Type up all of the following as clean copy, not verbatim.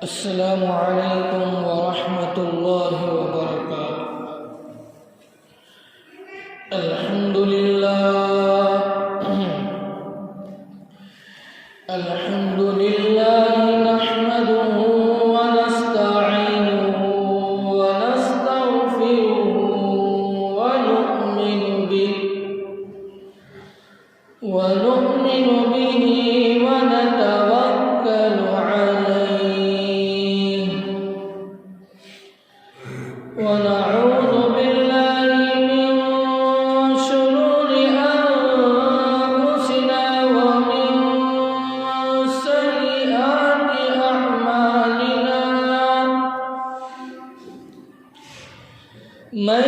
السلام علیکم ورحمۃ اللہ وبرکاتہ۔ الحمد للہ نحمده ونستعینه ونستغفره ونؤمن به ونتوکل علیہ ونعوذ باللہ من شرور انفسنا ومن سیئات اعمالنا، من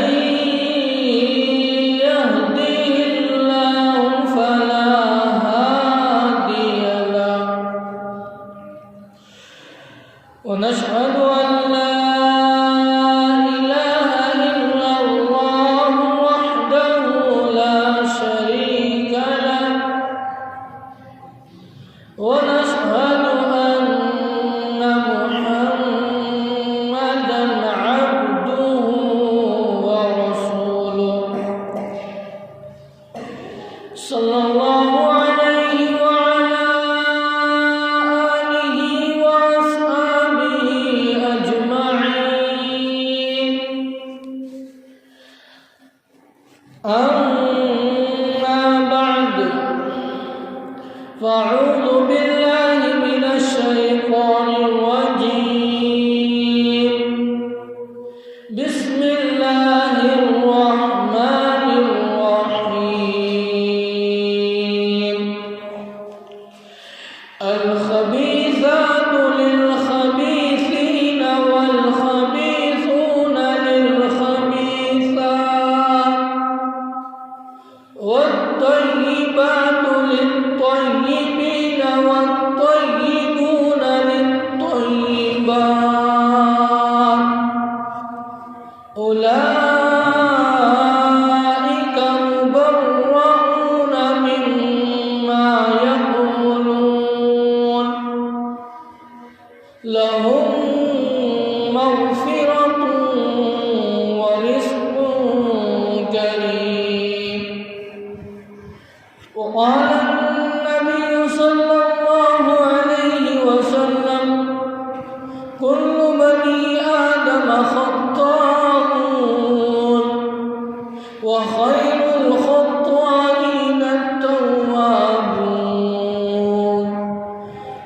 يهده الله فلا هادي له، ونشهد أن لا إله إلا الله وحده لا شريك له، ونشهد أن محمدا عبده ورسوله، صلى الله عليه وعلى آله وأصحابه أجمعين، أما بعد، فأعوذ بالله من الشيطان الرجيم، بسم الله الرحمن الرحيم، الخبيثات للخبيثين والخبيثون للخبيثات، والطيبات للطيبين والطيبون للطيبات، أولئك مبرؤون مما يقولون، لهم مغفرة ورزق كريم۔ وقال النبي صلى الله عليه وسلم: كل بني آدم خطاؤون، وخير الخطائين التوابون،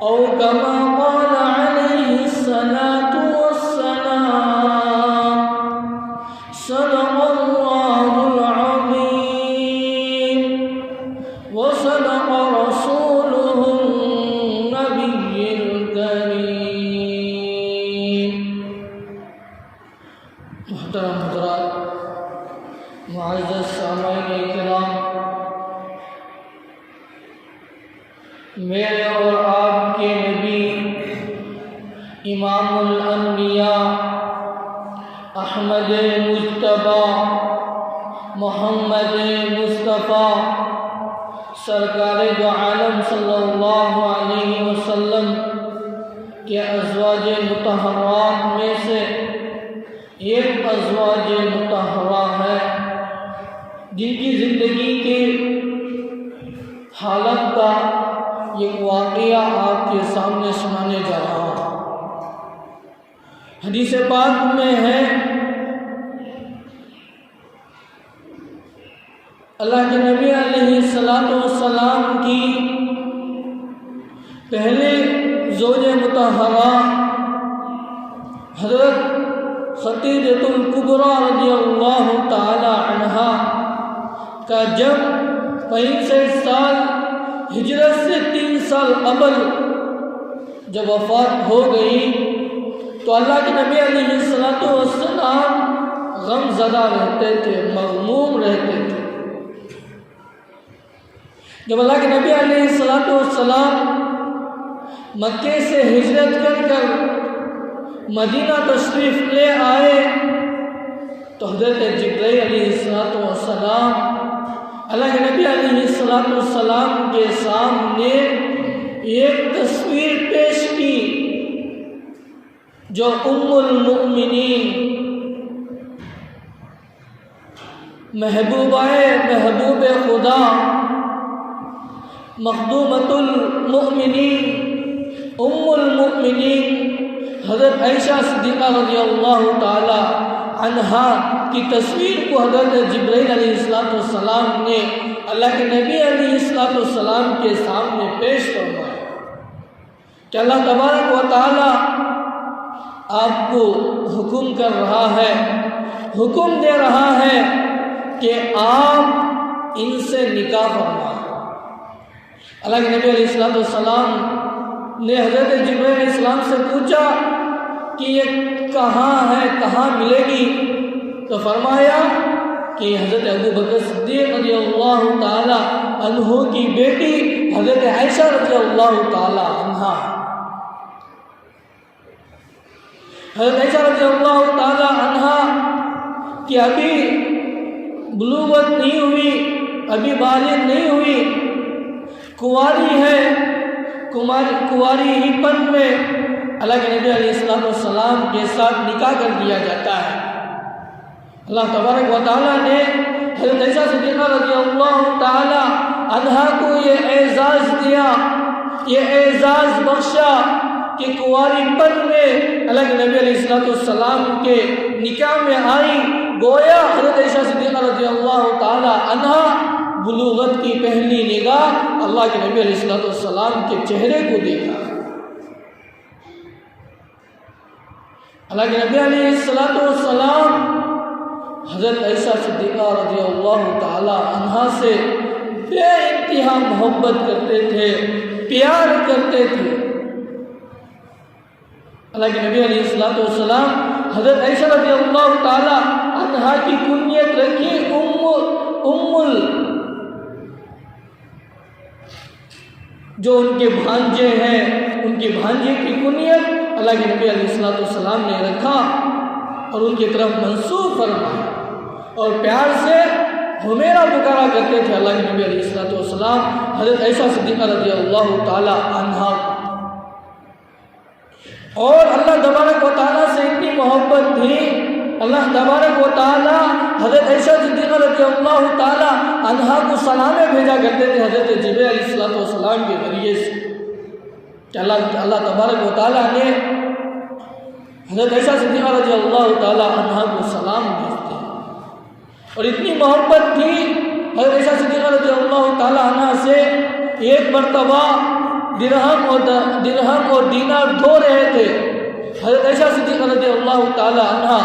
أو كما قال عليه الصلاة والسلام، صدق الله العظيم وصدق رسوله النبي الكريم۔ محترم حضرات، معزز سامعین کرام، میرے اور آپ کے نبی امام الانبیاء احمد مجتبیٰ محمد مصطفیٰ سرکار دو عالم صلی اللہ علیہ وسلم کے ازواج مطہرات میں سے ایک ازواج مطہرہ ہے جن کی زندگی کے حالت کا ایک واقعہ آپ کے سامنے سنانے جا رہا ہوں۔ حدیث پاک میں ہے، اللہ کے نبی علیہ السلام کی پہلے زوج مطہرہ حضرت خدیجۃ الکبریٰ رضی اللہ تعالی عنہا کا جب 65 سال ہجرت سے 3 سال قبل جب وفات ہو گئی تو اللہ کے نبی علیہ السلام غم زدہ رہتے تھے، مغموم رہتے تھے۔ جب اللہ کے نبی علیہ السلام مکے سے ہجرت کر مدینہ تشریف لے آئے تو حضرت جبرائیل علیہ السلام اللہ کے نبی علیہ السلام کے سامنے ایک تصویر پیش کی جو ام المؤمنین محبوب خدا مخدومۃ المؤمنین ام المؤمنین حضرت عائشہ صدیقہ رضی اللہ تعالی عنہا کی تصویر کو حضرت جبرائیل علیہ السلام نے اللہ کے نبی علیہ السلام کے سامنے پیش فرمایا کہ اللہ تبارک و تعالی آپ کو حکم کر رہا ہے، حکم دے رہا ہے کہ آپ ان سے نکاح فرمائیں۔ اللہ کے نبی علیہ السلام نے حضرت جبرائیل علیہ السلام سے پوچھا کہ یہ کہاں ہے، کہاں ملے گی؟ تو فرمایا کہ حضرت ابو بکر صدیق رضی اللہ تعالی عنہ کی بیٹی حضرت عائشہ رضی اللہ تعالی عنہا، حضرت عائشہ رضی اللہ تعالی عنہا کہ ابھی بلوغت نہیں ہوئی، ابھی بالغ نہیں ہوئی، کنواری ہے، کنواری ہی پن میں اللہ کے نبی علیہ السلام کے ساتھ نکاح کر دیا جاتا ہے۔ اللہ تبارک و تعالیٰ نے حضرت عائشہ صدیقہ رضی اللہ تعالی عنہا کو یہ اعزاز دیا، یہ اعزاز بخشا کہ کنواری پن میں اللہ کے نبی علیہ السلام کے نکاح میں آئی، گویا حضرت عائشہ صدیقہ رضی اللہ تعالی عنہا بلوغت کی پہلی نگاہ اللہ کے نبی علیہ السلام کے چہرے کو دیکھا۔ اللہ کے نبی علیہ السلام حضرت عائشہ صدیقہ رضی اللہ تعالی عنہا سے بے انتہا محبت کرتے تھے، پیار کرتے تھے۔ اللہ کے نبی علیہ السلام حضرت عائشہ رضی اللہ تعالی عنہا کی کنیت رکھی جو ان کے بھانجے ہیں، ان کے بھانجے کی کنیت اللہ کے نبی علیہ السلام نے رکھا اور ان کی طرف منسوب فرمایا اور پیار سے ہمیرا پکارا کرتے تھے اللہ کے نبی علیہ السلام حضرت عائشہ صدیقہ رضی اللہ تعالی عنہا۔ اور اللہ تبارک و تعالیٰ سے اتنی محبت تھی، اللہ تبارک و تعالیٰ حضرت عائشہ صدیقہ رضی اللہ تعالی عنہا کو سلامیں بھیجا کرتے تھے حضرت جبرائیل علیہ السلام کے ذریعے سے کہ اللہ تبارک و تعالیٰ نے حضرت عائشہ صدیقہ رضی اللہ تعالی عنہا کو سلام بھیجتے ہیں۔ اور اتنی محبت تھی حضرت عائشہ صدیقہ رضی اللہ تعالی عنہا سے، ایک مرتبہ درہم اور دینار دھو رہے تھے حضرت عائشہ صدیقہ رضی اللہ تعالی عنہا۔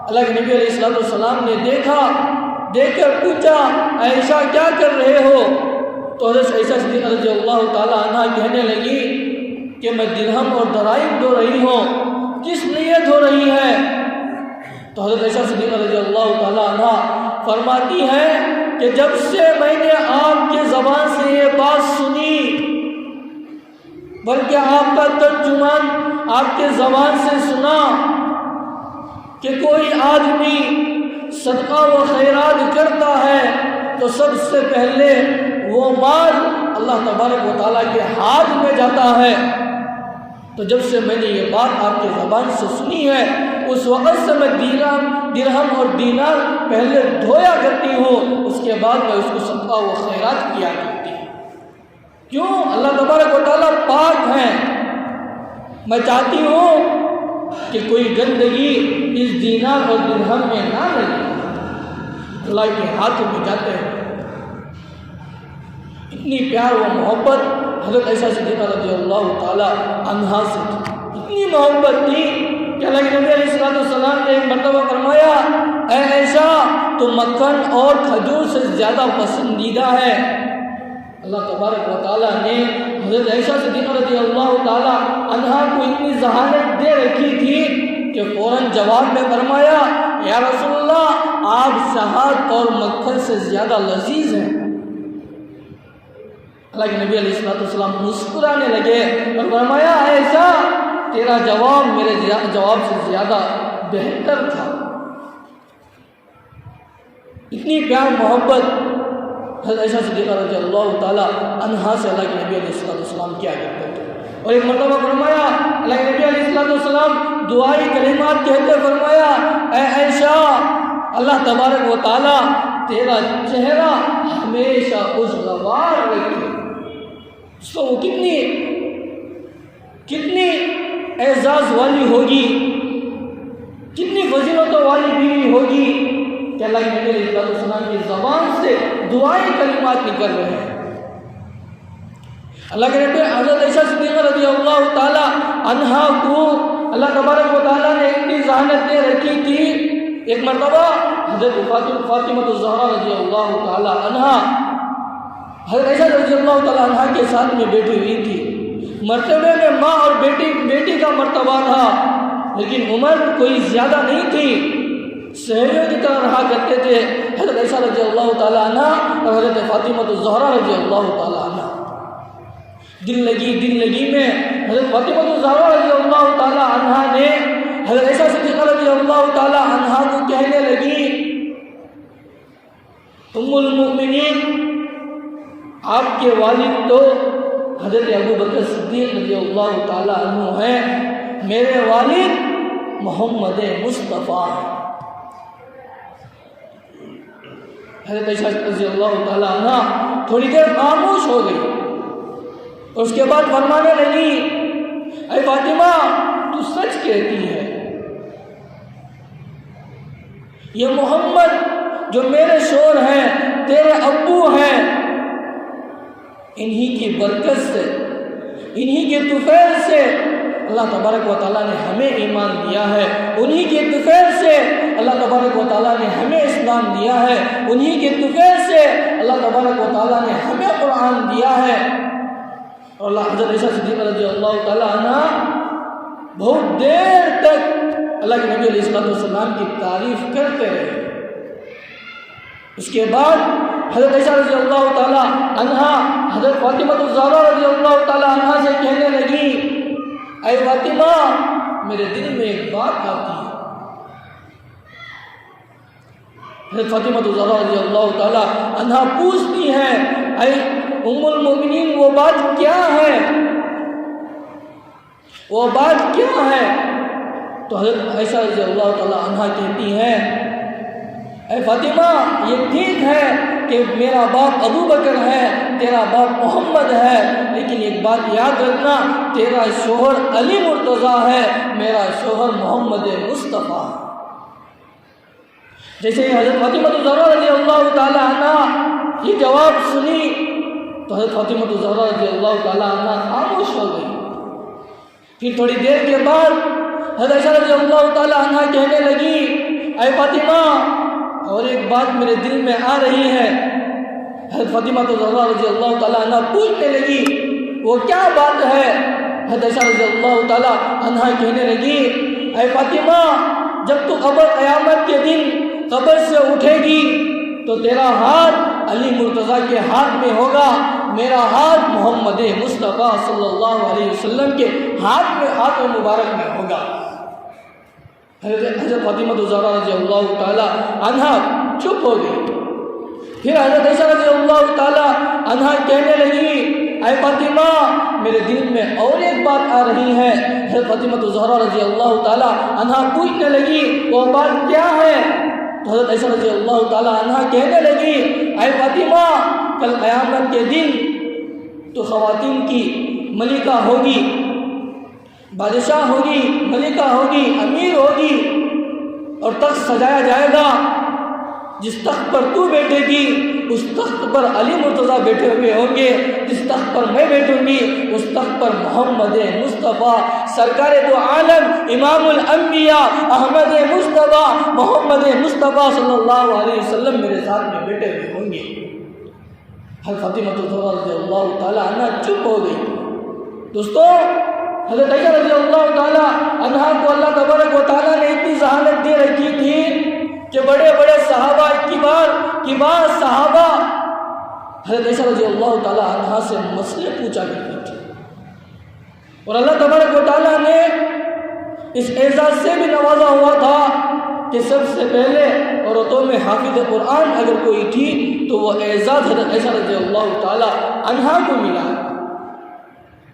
اللہ کے نبی علیہ السلام نے دیکھ کر پوچھا عائشہ کیا کر رہے ہو؟ تو حضرت عائشہ صدیقہ رضی اللہ تعالی عنہا کہنے لگی کہ میں درہم اور دراہم دھو رہی ہوں۔ کس لیے دھو رہی ہے؟ تو حضرت عائشہ صدیقہ رضی اللہ تعالی عنہا فرماتی ہے کہ جب سے میں نے آپ کے زبان سے یہ بات سنی، بلکہ آپ کا ترجمان آپ کے زبان سے سنا کہ کوئی آدمی صدقہ و خیرات کرتا ہے تو سب سے پہلے وہ مال اللہ تبارک و تعالیٰ کے ہاتھ میں جاتا ہے، تو جب سے میں نے یہ بات آپ کے زبان سے سنی ہے اس وقت سے میں درہم اور دینار پہلے دھویا کرتی ہوں، اس کے بعد میں اس کو صدقہ و خیرات کیا کرتی ہوں۔ کیوں؟ اللہ تبارک و تعالیٰ پاک ہیں، میں چاہتی ہوں کہ کوئی گندگی اس دینار اور درہم میں نہ لگے، اللہ کے ہاتھ میں جاتے ہیں۔ اتنی پیار و محبت حضرت عائشہ صدیقہ رضی اللہ تعالی عنہا سے تھی، اتنی محبت تھی کہ اللہ کے نبی علیہ السلام نے ایک مرتبہ فرمایا اے عائشہ تو مکھن اور کھجور سے زیادہ پسندیدہ ہے۔ اللہ تبارک و تعالیٰ نے حضرت عائشہ صدیقہ رضی اللہ تعالی عنہا کو اتنی ذہانت دے رکھی تھی کہ فوراً جواب میں فرمایا یا رسول اللہ آپ شہد اور مکھن سے زیادہ لذیذ ہیں۔ اللہ کے نبی علیہ السلام مسکرانے لگے اور فرمایا عائشہ تیرا جواب میرے جواب سے زیادہ بہتر تھا۔ اتنی پیار محبت حضرت عائشہ صدیقہ رضی اللہ تعالی عنہا سے اللہ کے نبی علیہ السلام کیا کرتے تھے۔ اور ایک مرتبہ فرمایا اللہ کے نبی علیہ السلام دعائی کلمات کہتے فرمایا اے عائشہ اللہ تبارک و تعالیٰ تیرا چہرہ ہمیشہ خوشگوار رکھے. اس کو وہ کتنی اعزاز والی ہوگی, کتنی فضیلتوں والی بیوی ہوگی کہ اللہ کے نبی علیہ السلام کی زبان سے دعائی کلمات نکل رہے ہیں. اللہ کے نبی حضرت عائشہ صدیقہ رضی اللہ تعالی عنہا کو اللہ تبارک و تعالیٰ نے اتنی ذہانت دے رکھی تھی. ایک مرتبہ حضرت فاطمہ الزہرا رضی اللہ تعالی عنہا حضرت عائشہ رضی اللہ تعالی عنہا کے ساتھ میں بیٹھی ہوئی تھی. مرتبے میں ماں اور بیٹی کا مرتبہ تھا, لیکن عمر کوئی زیادہ نہیں تھی, سہیلیوں کی طرح رہا کرتے تھے حضرت عائشہ رضی اللہ تعالی عنہا اور حضرت فاطمہ الزہرا رضی اللہ تعالی عنہا. دل لگی میں حضرت فاطمہ الزہرا رضی اللہ تعالی عنہا نے حضرت عائشہ صدیقہ رضی اللہ تعالی عنہا کو کہنے لگی ام المؤمنین آپ کے والد تو حضرت ابو بکر صدیق رضی اللہ تعالی عنہ ہیں, میرے والد محمد مصطفیٰ ہیں. حضرت عائشہ رضی اللہ تعالی عنہ تھوڑی دیر خاموش ہو گئی, اس کے بعد فرمانے لگی اے فاطمہ تو سچ کہتی ہے, یہ محمد جو میرے شوہر ہیں تیرے ابو ہیں, انہی کی برکت سے انہی کے طفیل سے اللہ تبارک و تعالیٰ نے ہمیں ایمان دیا ہے, انہی کے طفیل سے اللہ تبارک و تعالیٰ نے ہمیں اسلام دیا ہے, انہی کے طفیل سے اللہ تبارک و تعالیٰ نے ہمیں قرآن دیا ہے. اور اللہ حضرت عائشہ صدیقہ رضی اللہ تعالیٰ عنہ بہت دیر تک اللہ کے نبی علیہ السلام کی تعریف کرتے رہے. اس کے بعد حضرت عائشہ رضی اللہ تعالیٰ عنہا حضرت فاطمہ الزہرا رضی اللہ تعالیٰ عنہا سے کہنے لگی اے فاطمہ میرے دل میں ایک بات آتی ہے. حضرت فاطمہ الزہرا رضی اللہ تعالیٰ عنہا پوچھتی ہیں اے ام المؤمنین وہ بات کیا ہے, وہ بات کیا ہے؟ تو حضرت عائشہ رضی اللہ تعالیٰ عنہا کہتی ہیں اے فاطمہ یہ ٹھیک ہے کہ میرا باپ ابو بکر ہے, تیرا باپ محمد ہے, لیکن ایک بات یاد رکھنا تیرا شوہر علی مرتضیٰ ہے, میرا شوہر محمد مصطفیٰ. جیسے حضرت فاطمہ الزہرا رضی اللہ تعالی عنہا یہ جواب سنی تو حضرت فاطمہ الزہرا رضی اللہ تعالی عنہا خاموش ہو گئی. پھر تھوڑی دیر کے بعد حضرت عائشہ رضی اللہ تعالی عنہا کہنے لگی اے فاطمہ اور ایک بات میرے دل میں آ رہی ہے. حضرت فاطمہ الزہرا رضی اللہ تعالی عنہا پوچھنے لگی وہ کیا بات ہے؟ حضرت عائشہ رضی اللہ تعالی عنہا کہنے لگی اے فاطمہ جب تو قیامت کے دن قبر سے اٹھے گی تو تیرا ہاتھ علی مرتضیٰ کے ہاتھ میں ہوگا, میرا ہاتھ محمد مصطفیٰ صلی اللہ علیہ وسلم کے ہاتھ مبارک میں ہوگا. حضرت فاطمہ الزہرا رضی اللہ تعالی عنہا چپ ہو گئی. پھر حضرت عائشہ رضی اللہ تعالی عنہا کہنے لگی اے فاطمہ میرے دل میں اور ایک بات آ رہی ہے. حضرت فاطمہ الزہرا رضی اللہ تعالی عنہا پوچھنے لگی وہ بات کیا ہے؟ تو حضرت عائشہ رضی اللہ تعالی عنہا کہنے لگی اے فاطمہ کل قیامت کے دن تو خواتین کی ملکہ ہوگی, بادشاہ ہوگی, ملکہ ہوگی, امیر ہوگی, اور تخت سجایا جائے گا. جس تخت پر تو بیٹھے گی اس تخت پر علی مرتضیٰ بیٹھے ہوئے ہوں گے, جس تخت پر میں بیٹھوں گی اس تخت پر محمد مصطفیٰ سرکار دو عالم امام الانبیاء احمد مصطفیٰ محمد مصطفیٰ صلی اللہ علیہ وسلم میرے ساتھ میں بیٹھے ہوئے ہوں گے. حضرت فاطمہ الزہرا رضی اللہ تعالی عنہا چپ ہو گئی. دوستو حضرت عائشہ رضی اللہ تعالی عنہا کو اللہ تبارک و تعالیٰ نے اتنی ذہانت دے رکھی تھی کہ بڑے بڑے صحابہ کبار صحابہ حضرت عائشہ رضی اللہ تعالی عنہا سے مسئلے پوچھا کرتی تھی, اور اللہ تبارک و تعالیٰ نے اس اعزاز سے بھی نوازا ہوا تھا کہ سب سے پہلے عورتوں میں حافظ قرآن اگر کوئی تھی تو وہ اعزاز حضرت عائشہ رضی اللہ تعالی عنہا کو ملا.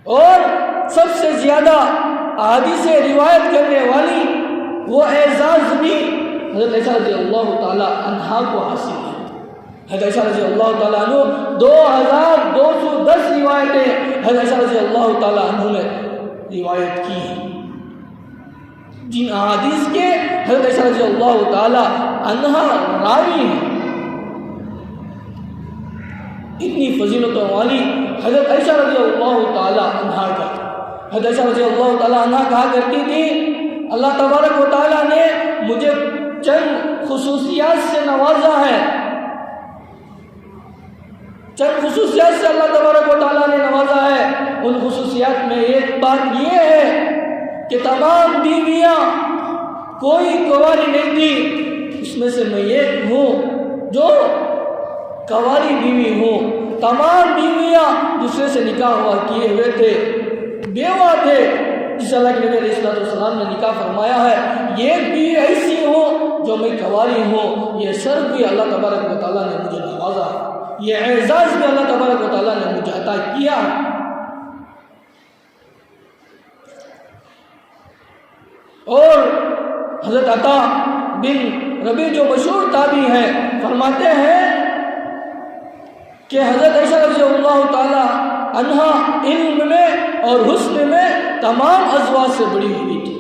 اور سب سے زیادہ احادیث روایت کرنے والی وہ اعزاز بھی حضرت عائشہ رضی اللہ تعالی عنہا کو حاصل ہے۔ حضرت عائشہ رضی اللہ تعالیٰ عنہ 2210 روایتیں حضرت عائشہ رضی اللہ تعالیٰ عنہ نے روایت کی ہیں، جن احادیث کے حضرت عائشہ رضی اللہ تعالیٰ عنہا راوی ہیں۔ اتنی فضیلتوں والی حضرت عائشہ رضی اللہ تعالیٰ عنہا کا، حضرت عائشہ رضی اللہ تعالیٰ عنہا کہا کرتی تھی اللہ تبارک و تعالیٰ نے مجھے چند خصوصیات سے نوازا ہے، چند خصوصیات سے اللہ تبارک و تعالیٰ نے نوازا ہے۔ ان خصوصیات میں ایک بات یہ ہے کہ تمام بیویاں کوئی کنواری نہیں تھی، اس میں سے میں ایک ہوں جو کنواری بیوی ہوں۔ تمام بیویاں دوسرے سے نکاح ہوا کیے ہوئے تھے، بیوہ تھے، جس اللہ کے نبی علیہ الصلوۃ والسلام نے نکاح فرمایا ہے۔ ایک بیوی ایسی ہو جو میں کنواری ہوں، یہ شرف بھی اللہ تبارک و تعالیٰ نے مجھے نوازا، یہ اعزاز بھی اللہ تبارک و تعالیٰ نے مجھے عطا کیا۔ اور حضرت عطا بن ربیع جو مشہور تابعی ہیں فرماتے ہیں کہ حضرت عائشہ رضی اللہ تعالی عنہا علم میں اور حسن میں تمام ازواج سے بڑی ہوئی تھی،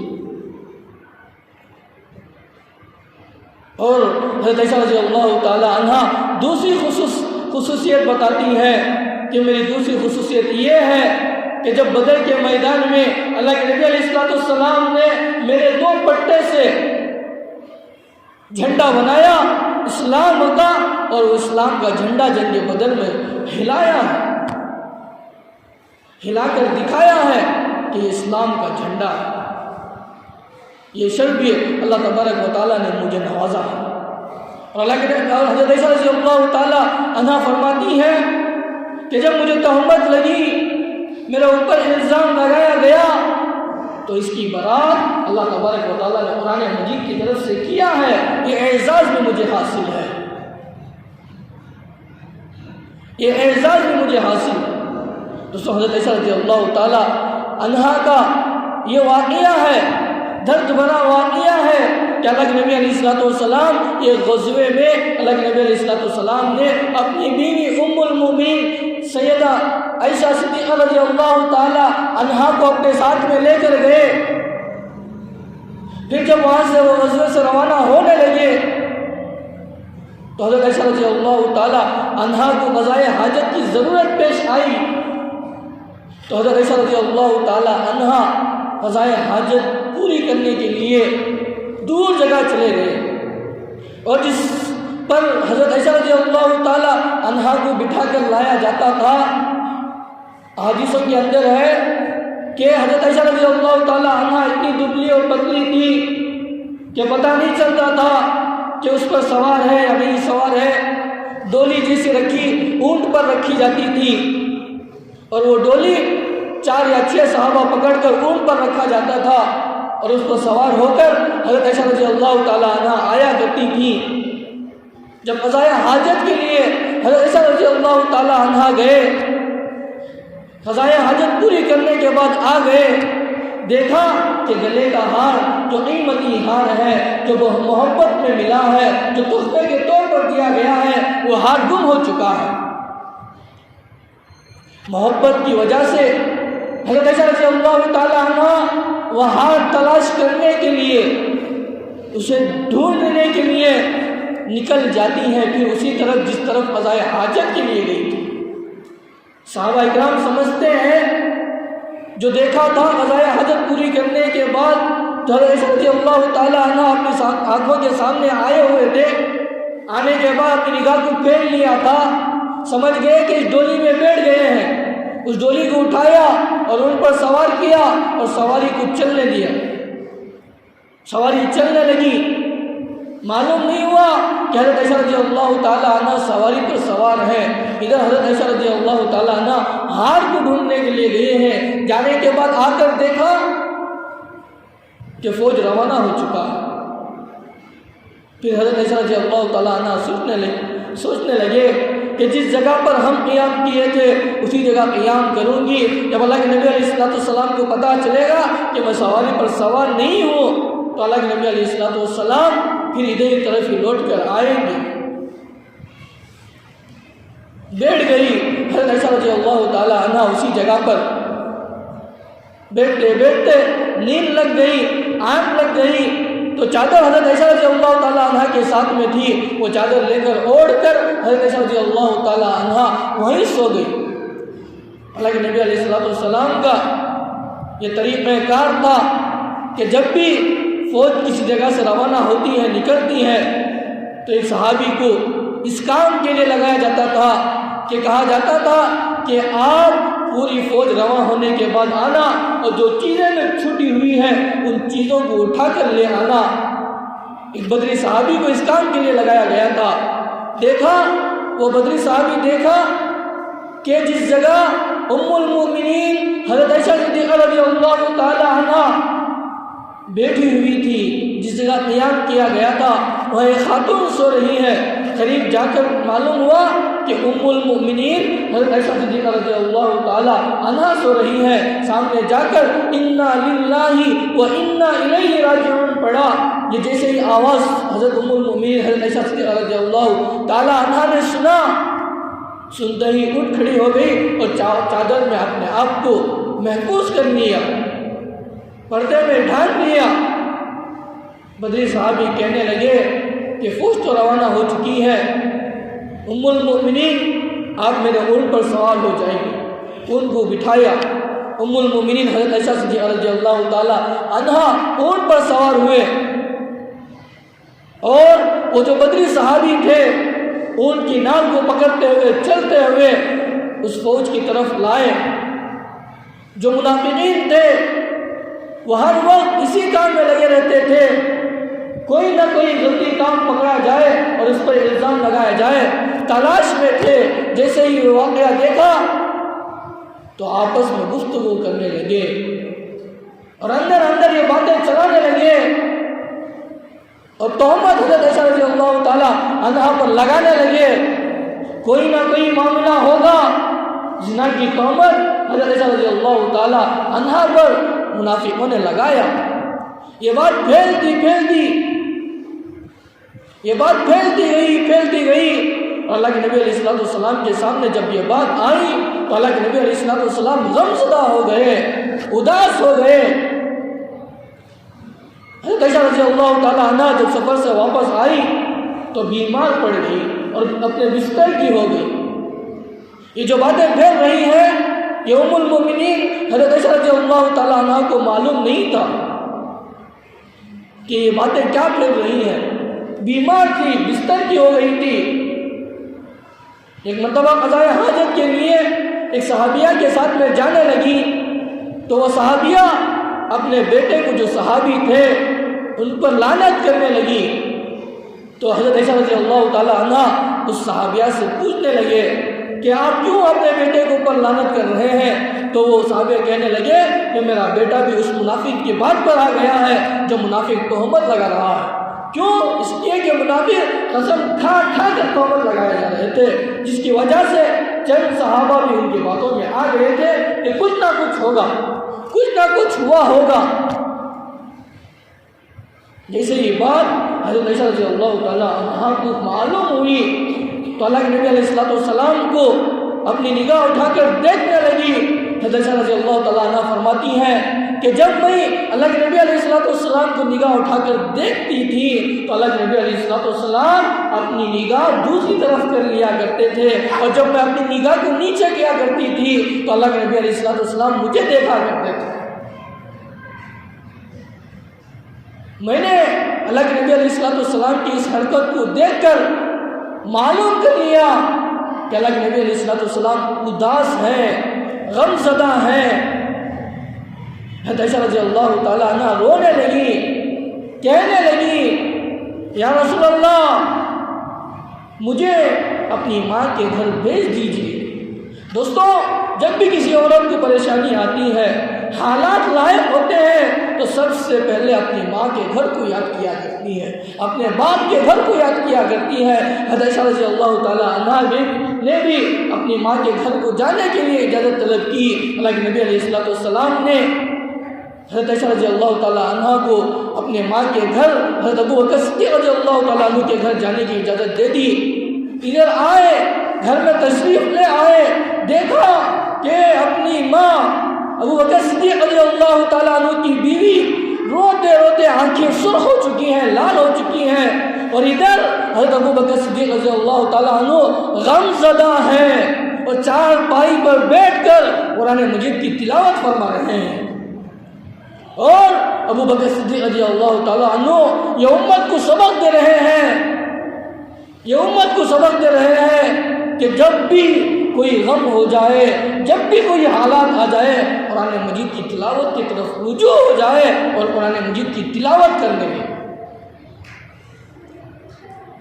اور حضرت عائشہ رضی اللہ تعالی عنہا دوسری خصوصیت بتاتی ہے کہ میری دوسری خصوصیت یہ ہے کہ جب بدر کے میدان میں اللہ کے نبی علیہ الصلوۃ والسلام نے میرے 2 پٹے سے جھنڈا بنایا اسلام کا، اور وہ اسلام کا جھنڈا جنگ بدر میں ہلایا ہے، ہلا کر دکھایا ہے کہ یہ اسلام کا جھنڈا ہے۔ یہ شرف بھی اللہ تبارک و تعالیٰ نے مجھے نوازا ہے۔ اور اللہ کے حضرت عائشہ رضی اللہ تعالیٰ عنہا فرماتی ہے کہ جب مجھے تہمت لگی، میرے اوپر الزام لگایا گیا، تو اس کی برات اللہ تبارک و تعالیٰ نے قرآن مجید کی طرف سے کیا ہے، یہ اعزاز بھی مجھے حاصل ہے، یہ اعزاز بھی مجھے حاصل ہے۔ دوستو حضرت عائشہ رضی اللہ تعالیٰ عنہا کا یہ واقعہ ہے، درد بھرا واقعہ ہے کہ اللہ کے نبی علیہ الصلوۃ والسلام یہ غزوے میں اللہ کے نبی علیہ الصلوۃ والسلام نے اپنی بیوی ام المومنین سیدہ عائشہ صدیقہ رضی اللہ تعالی عنہا کو اپنے ساتھ میں لے کر گئے۔ پھر جب وہاں سے وہ غزوے سے روانہ ہونے لگے تو حضرت عائشہ رضی اللہ تعالی عنہا کو قضائے حاجت کی ضرورت پیش آئی، تو حضرت عائشہ رضی اللہ تعالی عنہا قضائے حاجت پوری کرنے کے لیے دور جگہ چلے گئے، اور جس پر حضرت عائشہ رضی اللہ تعالی عنہا کو بٹھا کر لایا جاتا تھا، حدیثوں کے اندر ہے کہ حضرت عائشہ رضی اللہ تعالی عنہا اتنی دبلی اور پتلی تھی کہ پتہ نہیں چلتا تھا کہ اس پر سوار ہے یا نہیں سوار ہے۔ ڈولی جیسی رکھی اونٹ پر رکھی جاتی تھی، اور وہ ڈولی 4 یا 6 صحابہ پکڑ کر اونٹ پر رکھا جاتا تھا، اور اس پر سوار ہو کر حضرت عائشہ رضی اللہ تعالی عنہا آیا کرتی تھی۔ جب قضائے حاجت کے لیے حضرت عائشہ رضی اللہ تعالی عنہا گئے، قضائے حاجت پوری کرنے کے بعد آ گئے، دیکھا کہ گلے کا ہار جو قیمتی ہار ہے، جو محبت میں ملا ہے، جو تحفے کے طور پر دیا گیا ہے، وہ ہار گم ہو چکا ہے۔ محبت کی وجہ سے حضرت عائشہ رضی اللہ تعالی عنہا وہ ہار تلاش کرنے کے لیے، اسے ڈھونڈنے کے لیے نکل جاتی ہیں، پھر اسی طرف جس طرف قضائے حاجت کے لیے گئی تھی۔ صحابہ اکرام سمجھتے ہیں جو دیکھا تھا قضائے حاجت پوری کرنے کے بعد تو حضرت عائشہ رضی اللہ تعالی عنہا اپنی آنکھوں کے سامنے آئے ہوئے تھے، آنے کے بعد اپنی نگاہ کو پھیر لیا تھا، سمجھ گئے کہ اس ڈولی میں بیٹھ گئے ہیں، اس ڈولی کو اٹھایا اور ان پر سوار کیا اور سواری کو چلنے دیا۔ سواری چلنے لگی، معلوم نہیں ہوا کہ حضرت عائشہ رضی اللہ تعالی عنہ سواری پر سوار ہے، ادھر حضرت عائشہ رضی اللہ تعالی عنہ ہار کو ڈھونڈنے کے لیے گئے ہیں۔ جانے کے بعد آ کر دیکھا کہ فوج روانہ ہو چکا ہے، پھر حضرت عائشہ رضی اللہ تعالیٰ عنہ سوچنے لگے کہ جس جگہ پر ہم قیام کیے تھے اسی جگہ قیام کروں گی. جب اللہ کے نبی علیہ السلام کو پتہ چلے گا کہ میں سواری پر سوار نہیں ہوں تو اللہ کے نبی علیہ السلام پھر ادھر کی طرف ہی لوٹ کر آئیں گے. بیٹھ گئی حضرت عائشہ رضی اللہ تعالیٰ عنہ اسی جگہ پر. بیٹھتے بیٹھتے نیند لگ گئی، آنکھ لگ گئی تو چادر حضرت عائشہ رضی اللہ تعالیٰ عنہ کے ساتھ میں تھی، وہ چادر لے کر اوڑھ کر حضرت عائشہ رضی اللہ تعالیٰ عنہ وہیں سو گئی. اللہ کے نبی علیہ السلام کا یہ طریقہ کار تھا کہ جب بھی فوج کسی جگہ سے روانہ ہوتی ہے، نکلتی ہے، تو ایک صحابی کو اس کام کے لیے لگایا جاتا تھا کہ کہا جاتا تھا کہ آپ پوری فوج رواں ہونے کے بعد آنا اور جو چیزیں میں چھٹی ہوئی ہیں ان چیزوں کو اٹھا کر لے آنا. ایک بدری صحابی کو اس کام کے لیے لگایا گیا تھا. دیکھا وہ بدری صحابی دیکھا کہ جس جگہ ام المؤمنین حضرت عائشہ صدیقہ رضی اللہ تعالی عنہ بیٹھی ہوئی تھی، جس جگہ قیام کیا گیا تھا وہاں ایک خاتون سو رہی ہے. قریب جا کر معلوم ہوا کہ ام المؤمنین حضرت عائشہ صدیقہ رضی اللہ تعالی عنہ سو رہی ہے. سامنے جا کر انا للہ و انا الیہ راجعون پڑھا. یہ جیسے ہی آواز حضرت ام المؤمنین حضرت عائشہ صدیقہ رضی اللہ تعالی عنہ نے سنا، سنتے ہی اٹھ کھڑی ہو گئی اور چادر میں اپنے آپ کو محفوظ کر لیا، پردے میں ڈھانپ لیا. بدری صحابی کہنے لگے کہ فوج تو روانہ ہو چکی ہے، ام المؤمنین آپ میرے اونٹ پر سوار ہو جائیں گے. اونٹ کو بٹھایا، ام المؤمنین حضرت عائشہ صدیقہ رضی اللہ تعالی عنہ اونٹ پر سوار ہوئے اور وہ جو بدری صحابی تھے اونٹ کی ناک کو پکڑتے ہوئے چلتے ہوئے اس فوج کی طرف لائے. جو منافقین تھے وہ ہر وقت اسی کام میں لگے رہتے تھے، کوئی نہ کوئی غلطی کام پکڑا جائے اور اس پر الزام لگایا جائے، تلاش میں تھے. جیسے ہی وہ واقعہ دیکھا تو آپس میں گفتگو کرنے لگے اور اندر اندر یہ باتیں چلانے لگے اور تہمت حضرت عائشہ رضی اللہ تعالی عنہا پر لگانے لگے. کوئی نہ کوئی معاملہ ہوگا، زنا کی تہمت حضرت عائشہ رضی اللہ تعالی عنہا پر منافقوں نے لگایا. یہ بات پھیلتی گئی اور اللہ کے نبی علیہ السلام کے سامنے جب یہ بات آئی تو اللہ کے نبی علیہ السلام غمزدہ ہو گئے، اداس ہو گئے. حضرت عائشہ رضی اللہ تعالیٰ عنہ جب سفر سے واپس آئی تو بیمار پڑ گئی اور اپنے بستر کی ہو گئی. یہ جو باتیں پھیل رہی ہیں یہ ام المؤمنین حضرت عائشہ رضی اللہ تعالیٰ عنہ کو معلوم نہیں تھا کہ یہ باتیں کیا پھیل رہی ہیں. بیمار تھی، بستر کی ہو گئی تھی. ایک مرتبہ قضاء حاجت کے لیے ایک صحابیہ کے ساتھ میں جانے لگی تو وہ صحابیہ اپنے بیٹے کو جو صحابی تھے ان پر لعنت کرنے لگی. تو حضرت عائشہ رضی اللہ تعالی عنہ اس صحابیہ سے پوچھنے لگے کہ آپ کیوں اپنے بیٹے کے اوپر لعنت کر رہے ہیں؟ تو وہ صحابہ کہنے لگے کہ میرا بیٹا بھی اس منافق کی بات پر آ گیا ہے جو منافق تہمت لگا رہا ہے. کیوں؟ اس لیے کہ منافق قسم کھا کر تہمت لگائے جا رہے تھے، جس کی وجہ سے چند صحابہ بھی ان کی باتوں میں آ گئے تھے کہ کچھ نہ کچھ ہوگا، کچھ نہ کچھ ہوا ہوگا. جیسے یہ بات حضرت عائشہ رضی اللہ تعالیٰ عنہا کو معلوم ہوئی تو اللہ کے نبی علیہ السلام کو اپنی نگاہ اٹھا کر دیکھنے لگی. حضرت عائشہ رضی اللہ تعالیٰ عنہ فرماتی ہیں کہ جب میں اللہ کے نبی علیہ السلام کو نگاہ اٹھا کر دیکھتی تھی تو اللہ کے نبی علیہ السلام اپنی نگاہ دوسری طرف کر لیا کرتے تھے، اور جب میں اپنی نگاہ کو نیچے کیا کرتی تھی تو اللہ کے نبی علیہ السلام مجھے دیکھا کرتے تھے. میں نے اللہ کے نبی علیہ السلام کی اس حرکت کو دیکھ کر معلوم کر لیا کہ اللہ کے نبی علیہ السلام اداس ہیں، غم زدہ ہیں. حضرت عائشہ رضی اللہ تعالیٰ عنہ رونے لگی، کہنے لگی یا رسول اللہ مجھے اپنی ماں کے گھر بھیج دیجیے. دوستو، جب بھی کسی عورت کو پریشانی آتی ہے، حالات لائق ہوتے ہیں تو سب سے سے پہلے اپنی ماں کے گھر کو یاد کیا کرتی ہے، اپنے باپ کے گھر کو یاد کیا کرتی ہے۔ حضرت عائشہ رضی اللہ تعالیٰ عنہ نے بھی اپنی ماں کے گھر کو جانے کے لیے اجازت طلب کی۔ اللہ کے نبی علیہ السلام نے حضرت عائشہ رضی اللہ تعالیٰ عنہ کو اپنے ماں کے گھر حضرت ابو بکر صدیق رضی اللہ تعالیٰ عنہ کے گھر جانے کی اجازت دے دی۔ ادھر آئے، گھر میں تشریف لے آئے، دیکھا کہ اپنی ماں ابو بکر صدیق رضی اللہ تعالیٰ عنہ کی بیوی روتے روتے آنکھیں سرخ ہو چکی ہیں، لال ہو چکی ہیں، اور ادھر حضرت ابو بکر صدیق رضی اللہ تعالیٰ عنہ غم زدہ ہیں اور چار پائی پر بیٹھ کر قرآن مجید کی تلاوت فرما رہے ہیں۔ اور ابو بکر صدیق رضی اللہ تعالیٰ عنہ یہ امت کو سبق دے رہے ہیں، یہ امت کو سبق دے رہے ہیں کہ جب بھی کوئی غم ہو جائے، جب بھی کوئی حالات آ جائے، قرآن مجید کی تلاوت کی طرف رجوع ہو جائے اور قرآن مجید کی تلاوت کرنے میں۔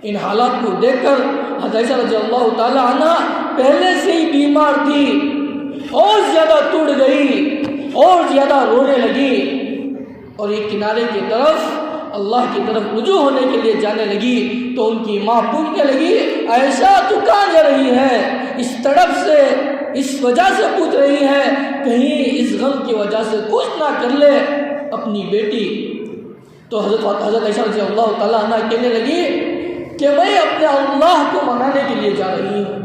ان حالات کو دیکھ کر حضرت عائشہ رضی اللہ تعالیٰ عنہ پہلے سے ہی بیمار تھی، اور زیادہ ٹوٹ گئی اور زیادہ رونے لگی، اور ایک کنارے کی طرف اللہ کی طرف رجوع ہونے کے لیے جانے لگی تو ان کی ماں پوچھنے لگی، عائشہ تو کہاں جا رہی ہے؟ اس طرف سے، اس وجہ سے پوچھ رہی ہے کہیں اس غم کی وجہ سے کچھ نہ کر لے اپنی بیٹی۔ تو حضرت عائشہ رضی اللہ تعالیٰ عنہ کہنے لگی کہ میں اپنے اللہ کو منانے کے لیے جا رہی ہوں،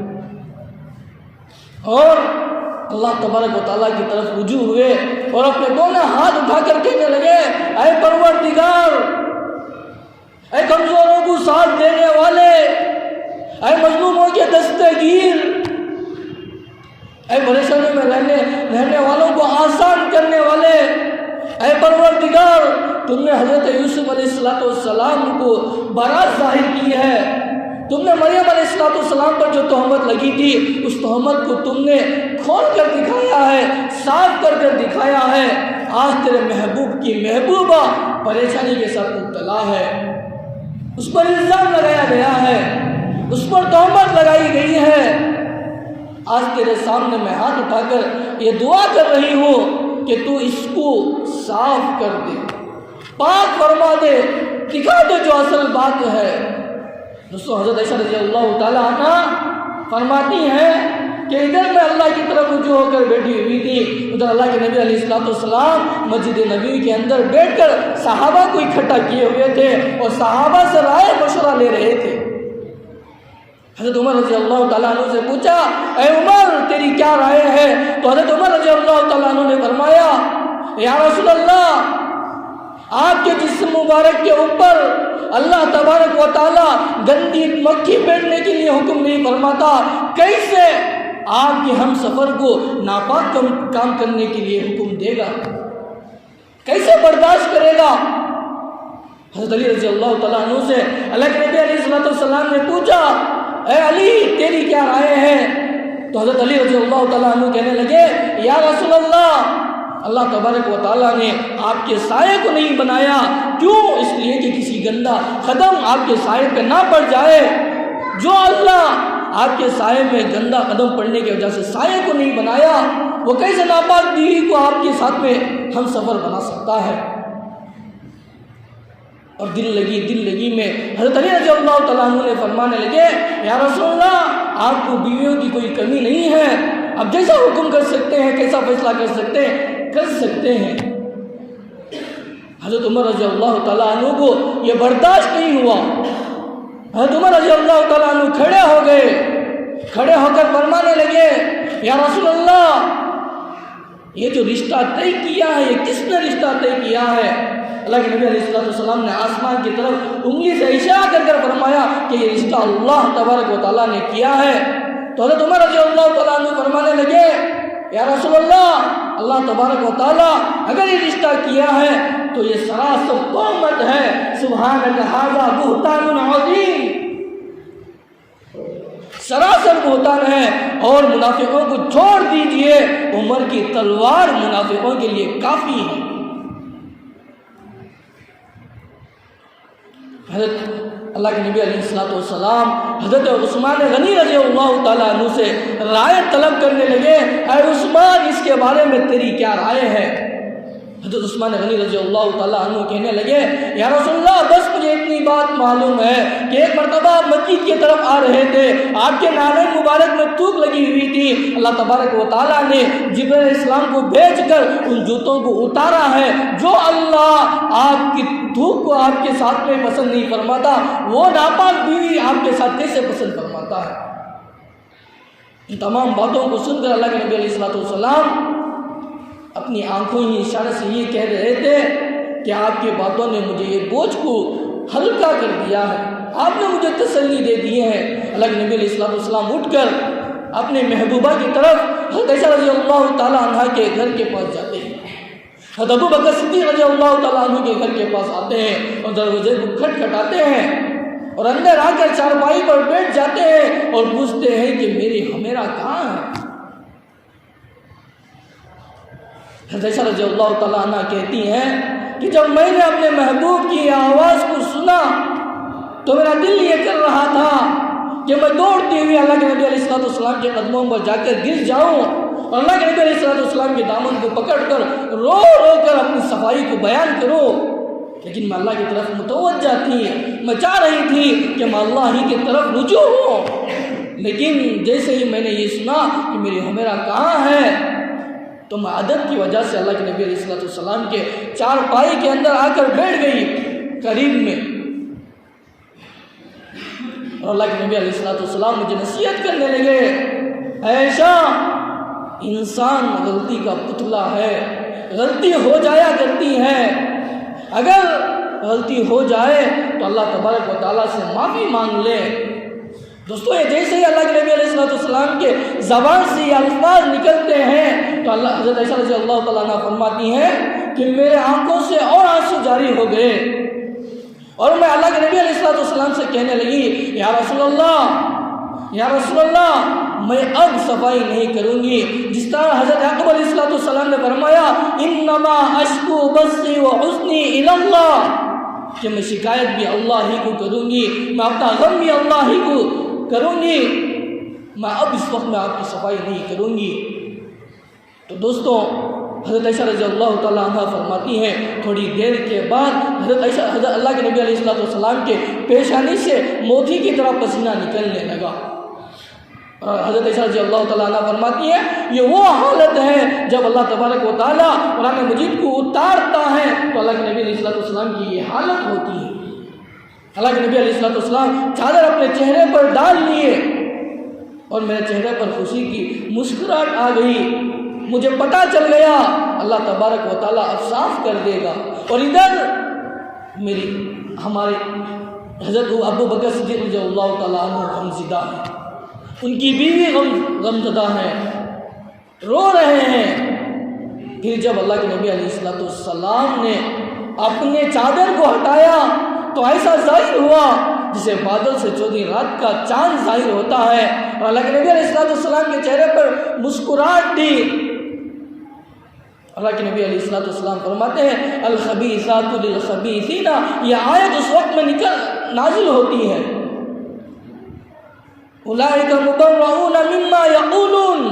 اور اللہ تبارک و تعالیٰ کی طرف رجوع ہوئے اور اپنے دونوں ہاتھ اٹھا کر کہنے لگے، اے پروردگار، اے کمزوروں کو ساتھ دینے والے، اے مظلوموں کے دستگیر، اے پریشانی میں رہنے والوں کو آسان کرنے والے، اے پروردگار، تم نے حضرت یوسف علیہ السلام کو برات ظاہر کی ہے، تم نے مریم علیہ السلام پر جو تہمت لگی تھی اس تہمت کو تم نے کھول کر دکھایا ہے، صاف کر دکھایا ہے۔ آج تیرے محبوب کی محبوبہ پریشانی کے ساتھ مبتلا ہے، اس پر الزام لگایا گیا ہے، اس پر تہمت لگائی گئی ہے۔ آج تیرے سامنے میں ہاتھ اٹھا کر یہ دعا کر رہی ہوں کہ تو اس کو صاف کر دے، پاک فرما دے، دکھا دے جو اصل بات ہے۔ دوستو، حضرت عائشہ رضی اللہ تعالیٰ عنہ فرماتی ہیں کہ ادھر میں اللہ کی طرف رجوع ہو کر بیٹھی ہوئی تھی، ادھر اللہ کے نبی علیہ السلام مسجد نبوی کے اندر بیٹھ کر صحابہ کو اکٹھا کیے ہوئے تھے اور صحابہ سے رائے مشورہ لے رہے تھے۔ حضرت عمر رضی اللہ تعالیٰ عنہ سے پوچھا، اے عمر تیری کیا رائے ہے؟ تو حضرت عمر رضی اللہ تعالیٰ عنہ نے فرمایا، یا رسول اللہ، آپ کے جسم مبارک کے اوپر اللہ تبارک و تعالیٰ گندی مکھی بیٹھنے کے لیے حکم نہیں فرماتا، کیسے آپ کے ہم سفر کو ناپاک کام کرنے کے لیے حکم دے گا؟ کیسے برداشت کرے گا؟ حضرت علی رضی اللہ تعالیٰ عنہ سے اللہ کے نبی علیہ السلام نے پوچھا، اے علی تیری کیا رائے ہے؟ تو حضرت علی رضی اللہ تعالیٰ عنہ کہنے لگے، یا رسول اللہ، اللہ تبارک و تعالیٰ نے آپ کے سائے کو نہیں بنایا، کیوں؟ اس لیے کہ کسی گندا قدم آپ کے سائے پہ نہ پڑ جائے۔ جو اللہ آپ کے سائے میں گندا قدم پڑنے کی وجہ سے سائے کو نہیں بنایا، وہ کیسے ناپاک بیوی کو آپ کے ساتھ میں ہم سفر بنا سکتا ہے؟ اور دل لگی میں حضرت علی رضی اللہ تعالیٰ عنہ نے فرمانے لگے، یا رسول اللہ، آپ کو بیویوں کی کوئی کمی نہیں ہے، اب جیسا حکم کر سکتے ہیں، کیسا فیصلہ کر سکتے ہیں۔ حضرت عمر رضی اللہ تعالیٰ عنہ کو یہ برداشت نہیں ہوا۔ حضرت عمر رضی اللہ تعالیٰ عنہ کھڑے ہو گئے، کھڑے ہو کر فرمانے لگے، یا رسول اللہ، یہ جو رشتہ طے کیا ہے، یہ کس نے رشتہ طے کیا ہے؟ اللہ کے نبی علیہ السلام نے آسمان کی طرف انگلی سے اشارہ کر فرمایا کہ یہ رشتہ اللہ تبارک و تعالیٰ نے کیا ہے۔ تو حضرت عمر رضی اللہ تعالیٰ عنہ فرمانے لگے، یا رسول اللہ، اللہ تبارک و تعالیٰ اگر یہ رشتہ کیا ہے تو یہ سراسر تہمت ہے، سبحانک ھذا بہتان عظیم، سراسر بہتان ہے، اور منافقوں کو چھوڑ دیجئے، عمر کی تلوار منافقوں کے لیے کافی ہے۔ حضرت اللہ کے نبی علیہ السلام حضرت عثمان غنی رضی اللہ تعالیٰ عنہ سے رائے طلب کرنے لگے، اے عثمان، اس کے بارے میں تیری کیا رائے ہے؟ حضرت عثمان غنی رضی اللہ تعالیٰ عنہ کہنے لگے یا رسول اللہ بس مجھے اتنی بات معلوم ہے کہ ایک مرتبہ آپ مسجد کی طرف آ رہے تھے، آپ کے نالین مبارک میں تھوک لگی ہوئی تھی، اللہ تبارک و تعالیٰ نے جبرائیل علیہ السلام کو بھیج کر ان جوتوں کو اتارا ہے۔ جو اللہ آپ کی تھوک کو آپ کے ساتھ میں پسند نہیں فرماتا وہ ناپاک بیوی آپ کے ساتھ کیسے پسند فرماتا ہے؟ ان تمام باتوں کو سن کر اللہ کے نبی علیہ السلام اپنی آنکھوں ہی اشارے سے یہ کہہ رہے تھے کہ آپ کی باتوں نے مجھے یہ بوجھ کو ہلکا کر دیا ہے، آپ نے مجھے تسلی دے دی ہے۔ اللہ کے نبی علیہ السلام اٹھ کر اپنے محبوبہ کی طرف حضرت عائشہ رضی اللہ تعالیٰ عنہ کے گھر کے پاس جاتے ہیں، حضرت ابو بکر صدیق رضی اللہ تعالیٰ عنہ کے گھر کے پاس آتے ہیں اور دروازے کو کھٹکھٹاتے ہیں اور اندر آ کر چارپائی پر بیٹھ جاتے ہیں اور پوچھتے ہیں کہ میری ہمیرا کہاں ہے؟ حضرت عائشہ رضی اللہ تعالیٰ عنہ کہتی ہیں کہ جب میں نے اپنے محبوب کی آواز کو سنا تو میرا دل یہ کر رہا تھا کہ میں دوڑتی ہوئی اللہ کے نبی علیہ السلام کے قدموں پر جا کر گر جاؤں اور اللہ کے نبی علیہ السلام کے دامن کو پکڑ کر رو رو کر اپنی صفائی کو بیان کروں، لیکن میں اللہ کی طرف متوجہ تھی، میں چاہ رہی تھی کہ میں اللہ ہی کی طرف رجوع ہوں، لیکن جیسے ہی میں نے یہ سنا کہ میری ہمیرا کہاں ہے تو میں ادب کی وجہ سے اللہ کے نبی علیہ السلام کے چارپائی کے اندر آ کر بیٹھ گئی قریب میں، اور اللہ کے نبی علیہ السلام مجھے نصیحت کرنے لگے عائشہ انسان غلطی کا پتلا ہے، غلطی ہو جایا کرتی ہے، اگر غلطی ہو جائے تو اللہ تبارک و تعالیٰ سے معافی مانگ لے۔ دوستو یہ جیسے ہی اللہ کے نبی علیہ السلام کے زبان سے یہ الفاظ نکلتے ہیں تو اللہ حضرت عائشہ رضی اللہ تعالیٰ عنہ فرماتی ہیں کہ میرے آنکھوں سے اور آنسو جاری ہو گئے اور میں اللہ کے نبی علیہ السلام سے کہنے لگی یا رسول اللہ میں اب صفائی نہیں کروں گی، جس طرح حضرت یعقوب علیہ السلام نے فرمایا انما اشکو بثی و حزنی الی اللہ، کہ میں شکایت بھی اللہ ہی کو کروں گی، میں اپنا غم بھی اللہ ہی کو کروں گی، میں اب اس وقت میں آپ کی صفائی نہیں کروں گی۔ تو دوستوں حضرت عائشہ رضی اللہ تعالیٰ عنہ فرماتی ہیں تھوڑی دیر کے بعد حضرت اللہ کے نبی علیہ السلام کے پیشانی سے موتی کی طرح پسینہ نکلنے لگا۔ حضرت عائشہ رضی اللہ تعالیٰ عنہ فرماتی ہے یہ وہ حالت ہے جب اللہ تبارک و تعالیٰ قرآن مجید کو اتارتا ہے تو اللہ کے نبی علیہ السلام کی یہ حالت ہوتی ہے۔ اللہ کے نبی علیہ السلام چادر اپنے چہرے پر ڈال لیے اور میرے چہرے پر خوشی کی مسکراہٹ آ گئی، مجھے پتہ چل گیا اللہ تبارک و تعالیٰ اب صاف کر دے گا۔ اور ادھر ہمارے حضرت ابو بکر صدیق رضی اللہ تعالیٰ عنہ غمزدہ ہیں، ان کی بیوی غمزدہ ہیں، رو رہے ہیں۔ پھر جب اللہ کے نبی علیہ السلام نے اپنے چادر کو ہٹایا تو ایسا ظاہر ہوا جسے بادل سے 14 رات کا چاند ظاہر ہوتا ہے، اور اللہ کے نبی علیہ السلام کے چہرے پر مسکراہٹ تھی۔ اللہ کے نبی علیہ السلام فرماتے ہیں الخبیثات للخبیثین، یہ آیت اس وقت میں نازل ہوتی ہے اولئک مبرؤون مما یقولون،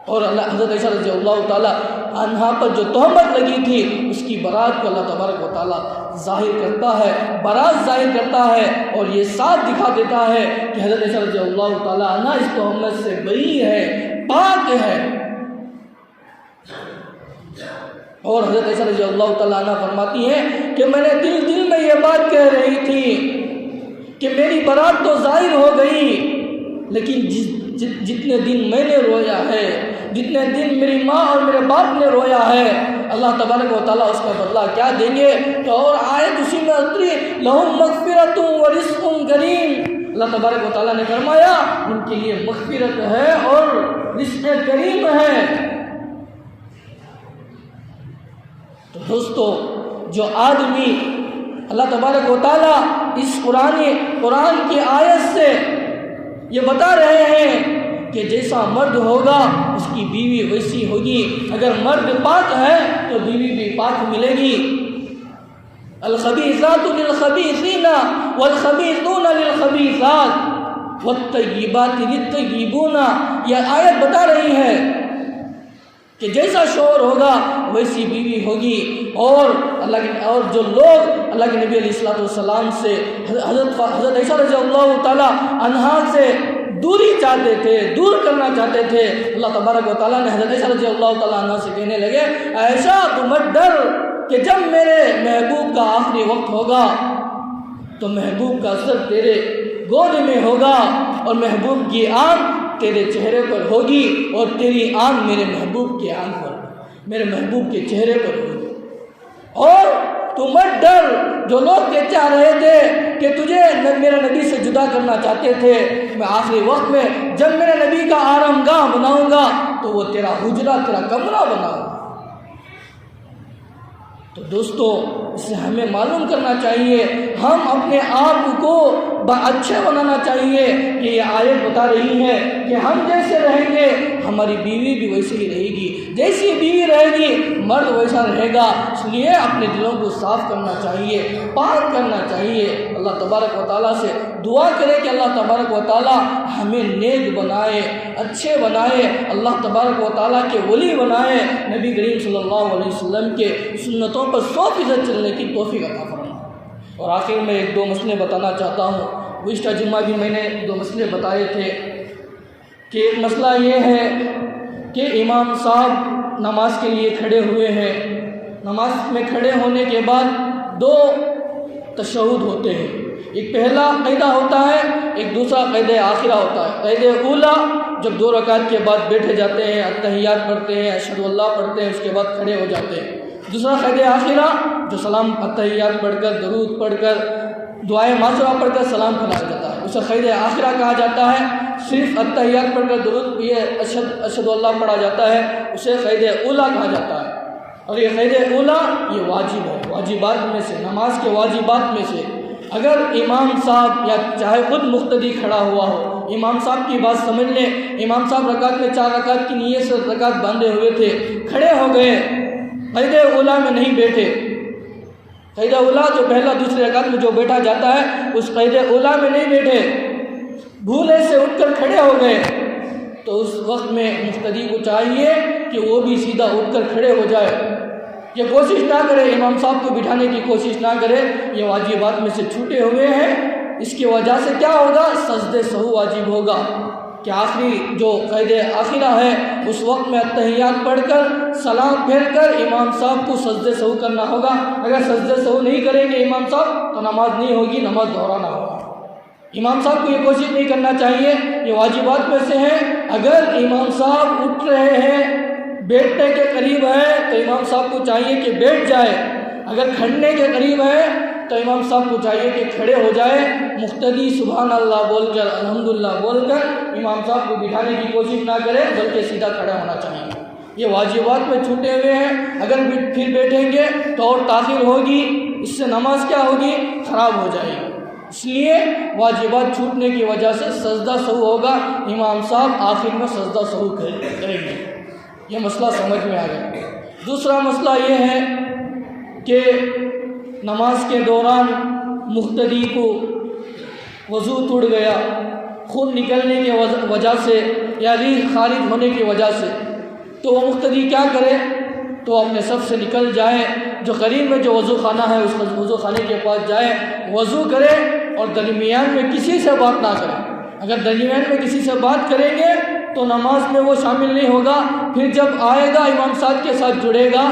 اور حضرت عائشہ رضی اللہ تعالیٰ عنہا پر جو تہمت لگی تھی اس کی برات کو اللہ تبارک و تعالیٰ ظاہر کرتا ہے، برات ظاہر کرتا ہے اور یہ صاف دکھا دیتا ہے کہ حضرت عائشہ رضی اللہ تعالیٰ عنہ اس تہمت سے بری ہے، پاک ہے۔ اور حضرت عائشہ رضی اللہ تعالیٰ عنہ فرماتی ہیں کہ میں نے دل میں یہ بات کہہ رہی تھی کہ میری برات تو ظاہر ہو گئی، لیکن جتنے دن میں نے رویا ہے، جتنے دن میری ماں اور میرے باپ نے رویا ہے، اللہ تبارک و تعالیٰ اس کا بدلہ کیا دیں گے۔ تو اور آیت اسی میں اتری لہم مغفرۃ و رزق کریم، اللہ تبارک و تعالیٰ نے فرمایا ان کے لیے مغفرت ہے اور رزق کریم ہے۔ تو دوستو جو آدمی اللہ تبارک و تعالیٰ اس قرآن کی آیت سے یہ بتا رہے ہیں کہ جیسا مرد ہوگا اس کی بیوی ویسی ہوگی، اگر مرد پاک ہے تو بیوی بھی پاک ملے گی۔ الخبیثات للخبیثین والخبیثون للخبیثات والطیبات للطیبون، یہ آیت بتا رہی ہے کہ جیسا شوہر ہوگا ویسی بیوی ہوگی، اور جو لوگ اللہ کے نبی علیہ السلام سے حضرت عائشہ رضی اللہ تعالی عنہا سے دوری چاہتے تھے، دور کرنا چاہتے تھے، اللہ تبارک و تعالیٰ نے حضرت عائشہ رضی اللہ تعالیٰ عنہ سے کہنے لگے عائشہ تو مت ڈر کہ جب میرے محبوب کا آخری وقت ہوگا تو محبوب کا سر تیرے گود میں ہوگا اور محبوب کی آنکھ تیرے چہرے پر ہوگی اور تیری آنکھ میرے محبوب کی آنکھ پر، میرے محبوب کے چہرے پر ہوگی۔ اور تو مت ڈر، جو لوگ یہ چاہ رہے تھے کہ تجھے میرے نبی سے جدا کرنا چاہتے تھے، میں آخری وقت میں جب میرے نبی کا آرام گاہ بناؤں گا تو وہ تیرا حجرہ، تیرا کمرہ بناؤں گا۔ تو دوستو اس سے ہمیں معلوم کرنا چاہیے، ہم اپنے آپ کو اچھے بنانا چاہیے کہ یہ آیت بتا رہی ہے کہ ہم جیسے رہیں گے ہماری بیوی بھی ویسے ہی رہے گی، جیسی بیوی رہے گی مرد ویسا رہے گا۔ اس لیے اپنے دلوں کو صاف کرنا چاہیے، پاک کرنا چاہیے۔ اللہ تبارک و تعالیٰ سے دعا کرے کہ اللہ تبارک و تعالیٰ ہمیں نیک بنائے، اچھے بنائے، اللہ تبارک و تعالیٰ کے ولی بنائے، نبی کریم صلی اللہ علیہ وسلم کے سنتوں پر 100% چلنے کی توفیق عطا فرمائے۔ اور آخر میں ایک دو مسئلے بتانا چاہتا ہوں۔ گزشتہ جمعہ بھی میں نے دو مسئلے بتائے تھے کہ ایک مسئلہ یہ ہے کہ امام صاحب نماز کے لیے کھڑے ہوئے ہیں، نماز میں کھڑے ہونے کے بعد دو تشہد ہوتے ہیں، ایک پہلا قیدہ ہوتا ہے، ایک دوسرا قیدہ آخرہ ہوتا ہے۔ قیدہ اولا جب 2 رکعت کے بعد بیٹھے جاتے ہیں، التحیات پڑھتے ہیں، اشہد اللہ پڑھتے ہیں، اس کے بعد کھڑے ہو جاتے ہیں۔ دوسرا قیدہ آخرہ جو سلام التحیات پڑھ کر، درود پڑھ کر، دعائے معاشرہ پڑھ کر سلام پھیلایا جاتا ہے، اسے قیدہ آخرہ کہا جاتا ہے۔ صرف التحیات پڑھ کر درود یہ اشہد اللہ پڑھا جاتا ہے، اسے قیدہ اولا کہا جاتا ہے۔ اور یہ قیدہ اولا یہ واجب ہے، واجبات میں سے، نماز کے واجبات میں سے۔ اگر امام صاحب یا چاہے خود مقتدی کھڑا ہوا ہو، امام صاحب کی بات سمجھ لیں، امام صاحب رکعت میں 4 رکعت کی نیت سے رکعت باندھے ہوئے تھے، کھڑے ہو گئے، قیدہ اولا میں نہیں بیٹھے۔ قیدہ اولا جو پہلا دوسری رکعت میں جو بیٹھا جاتا ہے اس قیدہ اولا میں نہیں بیٹھے، بھولے سے اٹھ کر کھڑے ہو گئے، تو اس وقت میں مقتدی کو چاہیے کہ وہ بھی سیدھا اٹھ کر کھڑے ہو جائے، یہ کوشش نہ کرے امام صاحب کو بٹھانے کی کوشش نہ کرے، یہ واجبات میں سے چھوٹے ہوئے ہیں۔ اس کی وجہ سے کیا ہوگا؟ سجدہ سہو واجب ہوگا کہ آخری جو قیدہ آخرہ ہے اس وقت میں التحیات پڑھ کر سلام پھیر کر امام صاحب کو سجدہ سہو کرنا ہوگا۔ اگر سجدہ سہو نہیں کریں گے امام صاحب تو نماز نہیں ہوگی، نماز دہرانا ہوگا۔ امام صاحب کو یہ کوشش نہیں کرنا چاہیے، یہ واجبات میں سے ہیں۔ اگر امام صاحب اٹھ رہے ہیں، بیٹھنے کے قریب ہے تو امام صاحب کو چاہیے کہ بیٹھ جائے، اگر کھڑنے کے قریب ہے تو امام صاحب کو چاہیے کہ کھڑے ہو جائے۔ مقتدی سبحان اللہ بول کر، الحمدللہ بول کر امام صاحب کو بٹھانے کی کوشش نہ کرے، بلکہ سیدھا کھڑا ہونا چاہیے۔ یہ واجبات میں چھوٹے ہوئے ہیں، اگر پھر بیٹھیں گے تو اور تاخیر ہوگی، اس سے نماز کیا ہوگی؟ خراب ہو جائے گی۔ اس لیے واجبات چھوٹنے کی وجہ سے سجدہ سہو ہوگا، امام صاحب آخر میں سجدہ سہو کریں گے۔ یہ مسئلہ سمجھ میں آ گیا۔ دوسرا مسئلہ یہ ہے کہ نماز کے دوران مقتدی کو وضو ٹوٹ گیا، خون نکلنے کی وجہ سے یا ریح خارج ہونے کی وجہ سے، تو وہ مقتدی کیا کرے؟ تو اپنے صف سے نکل جائے، جو قریب میں جو وضو خانہ ہے اس وضو خانے کے پاس جائے، وضو کرے اور درمیان میں کسی سے بات نہ کرے۔ اگر درمیان میں کسی سے بات کریں گے تو نماز میں وہ شامل نہیں ہوگا، پھر جب آئے گا امام صاحب کے ساتھ جڑے گا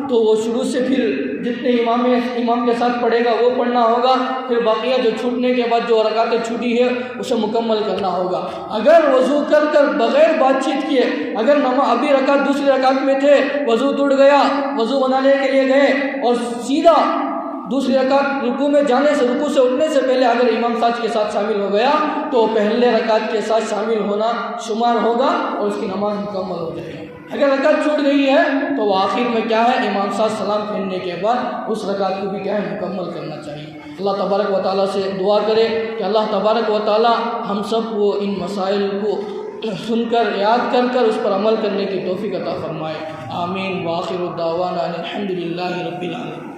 تو وہ شروع سے پھر جتنے امام کے ساتھ پڑھے گا وہ پڑھنا ہوگا، پھر باقیہ جو چھوٹنے کے بعد جو رکعتیں چھوٹی ہے اسے مکمل کرنا ہوگا۔ اگر وضو کر کر بغیر بات چیت کیے، اگر ابھی رکعت دوسری رکعت میں تھے، وضو ٹوٹ گیا، وضو بنانے کے لیے گئے اور سیدھا دوسری رکعت رکوع میں جانے سے، رکوع سے اٹھنے سے پہلے اگر امام صاحب کے ساتھ شامل ہو گیا تو پہلے رکعت کے ساتھ شامل ہونا شمار ہوگا اور اس کی نماز مکمل ہو جائے گی۔ اگر رکعت چھوٹ گئی ہے تو وہ آخر میں کیا ہے؟ امام صاحب سلام پھیرنے کے بعد اس رکعت کو بھی کیا ہے؟ مکمل کرنا چاہیے۔ اللہ تبارک و تعالیٰ سے دعا کرے کہ اللہ تبارک و تعالیٰ ہم سب کو ان مسائل کو سن کر، یاد کر کر اس پر عمل کرنے کی توفیق عطا فرمائے۔ آمین۔ وآخر الدعوانا الحمدللہ رب العالمین۔